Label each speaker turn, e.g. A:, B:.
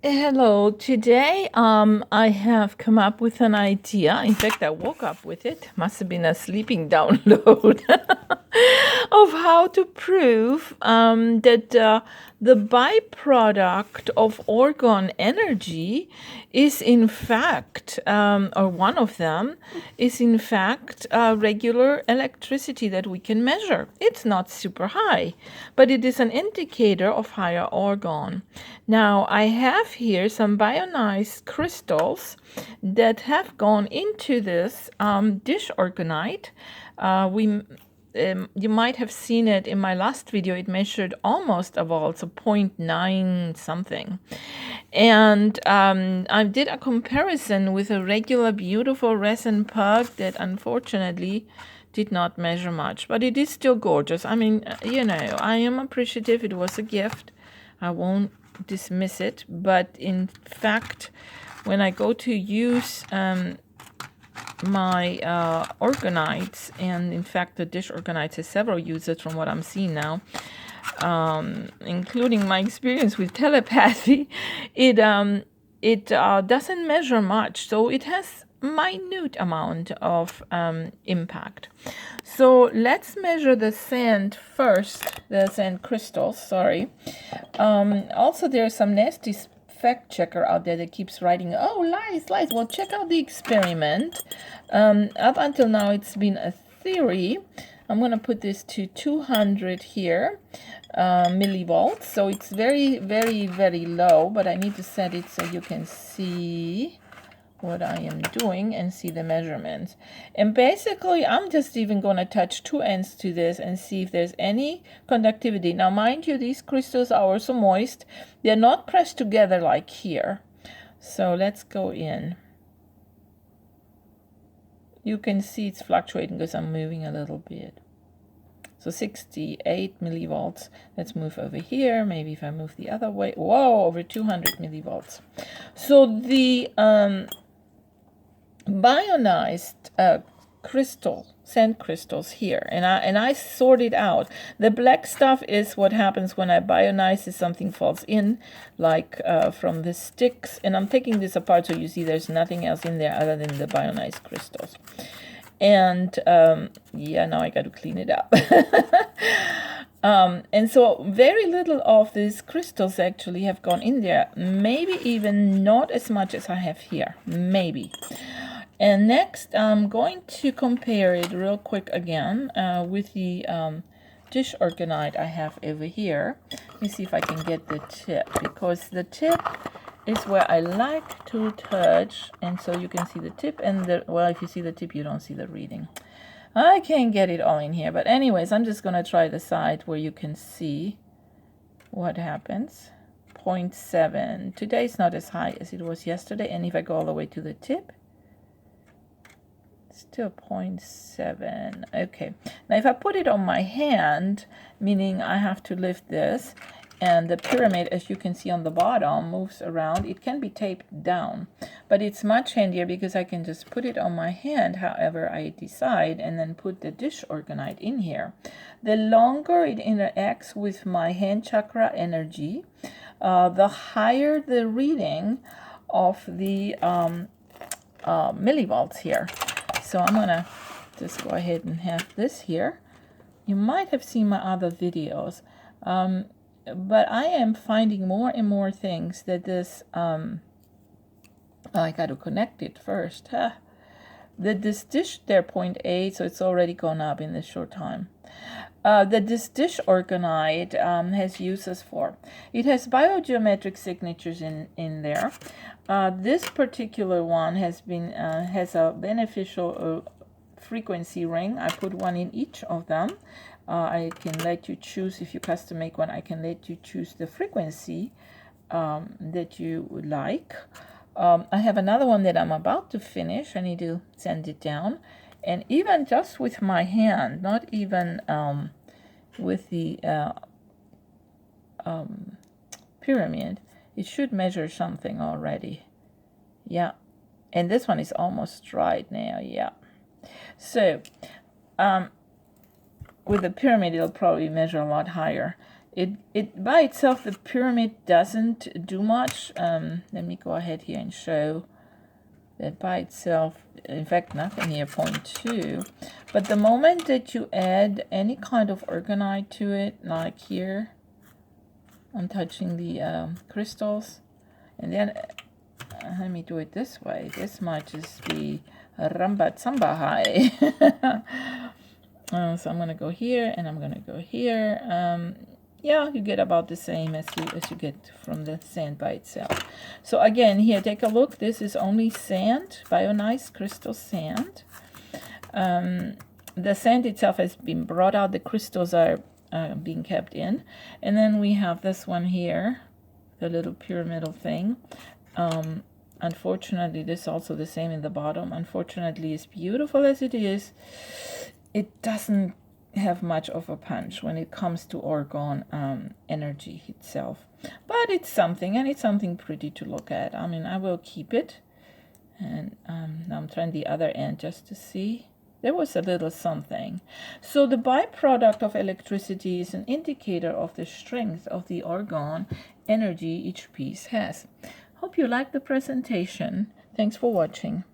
A: Hello, today I have come up with an idea. In fact, I woke up with it. Must have been a sleeping download of how to prove that the byproduct of orgone energy is in fact, or one of them is in fact regular electricity that we can measure. It's not super high, but it is an indicator of higher orgone. Now, I have here some bionized crystals that have gone into this dish orgonite. You might have seen it in my last video. It measured almost a volt, so 0.9 something. And I did a comparison with a regular beautiful resin pug that unfortunately did not measure much, but it is still gorgeous. I mean, you know, I am appreciative. It was a gift. I won't dismiss it, but in fact, when I go to use my orgonites, and in fact the dish orgonites has several uses from what I'm seeing now, including my experience with telepathy, it doesn't measure much, so it has minute amount of impact. So let's measure the sand first, the sand crystals, sorry. Also, there's some nasty fact checker out there that keeps writing, oh, lies. Well, check out the experiment. Up until now, it's been a theory. I'm going to put this to 200 here, millivolts. So it's very, very, very low, but I need to set it so you can see what I am doing and see the measurements. And basically, I'm just even going to touch two ends to this and see if there's any conductivity. Now, mind you, these crystals are also moist. They're not pressed together like here. So let's go in. You can see it's fluctuating because I'm moving a little bit. So 68 millivolts. Let's move over here. Maybe if I move the other way. Whoa, over 200 millivolts. So the bionized sand crystals here, and I sorted out. The black stuff is what happens when I bionize, is something falls in, like from the sticks, and I'm taking this apart so you see there's nothing else in there other than the bionized crystals. And yeah, now I got to clean it up. And so very little of these crystals actually have gone in there, maybe even not as much as I have here, maybe. And next, I'm going to compare it real quick again with the dish orgonite I have over here. Let me see if I can get the tip, because the tip is where I like to touch. And so you can see the tip and the, well, if you see the tip, you don't see the reading. I can't get it all in here. But anyways, I'm just going to try the side where you can see what happens. 0.7. Today is not as high as it was yesterday. And if I go all the way to the tip, still 0.7. Okay, now if I put it on my hand, meaning I have to lift this, and the pyramid, as you can see on the bottom, moves around, it can be taped down, but it's much handier because I can just put it on my hand however I decide, and then put the dish orgonite in here. The longer it interacts with my hand chakra energy, the higher the reading of the millivolts here. So I'm going to just go ahead and have this here. You might have seen my other videos, but I am finding more and more things that this, I got to connect it first. That this dish there, 0.8, so it's already gone up in this short time. That this dish orgonite has uses for. It has biogeometric signatures in there. This particular one has a beneficial frequency ring. I put one in each of them. I can let you choose, if you custom make one, I can let you choose the frequency that you would like. I have another one that I'm about to finish. I need to sand it down. And even just with my hand, not even with the pyramid, it should measure something already. Yeah. And this one is almost dried now. Yeah. So with the pyramid, it'll probably measure a lot higher. It by itself, the pyramid doesn't do much. Let me go ahead here and show that by itself, in fact, nothing here, 0.2. But the moment that you add any kind of orgonite to it, like here, I'm touching the crystals, and then let me do it this way. This might just be a Ramba Tsamba high. So I'm going to go here, and I'm going to go here. Yeah, you get about the same as you get from the sand by itself. So again, here, take a look. This is only sand, bionized crystal sand. The sand itself has been brought out. The crystals are being kept in. And then we have this one here, the little pyramidal thing. Unfortunately, this is also the same in the bottom. Unfortunately, as beautiful as it is, it doesn't have much of a punch when it comes to Orgone energy itself. But it's something, and it's something pretty to look at. I mean, I will keep it. And now I'm trying the other end just to see. There was a little something. So the byproduct of electricity is an indicator of the strength of the Orgone energy each piece has. Hope you liked the presentation. Thanks for watching.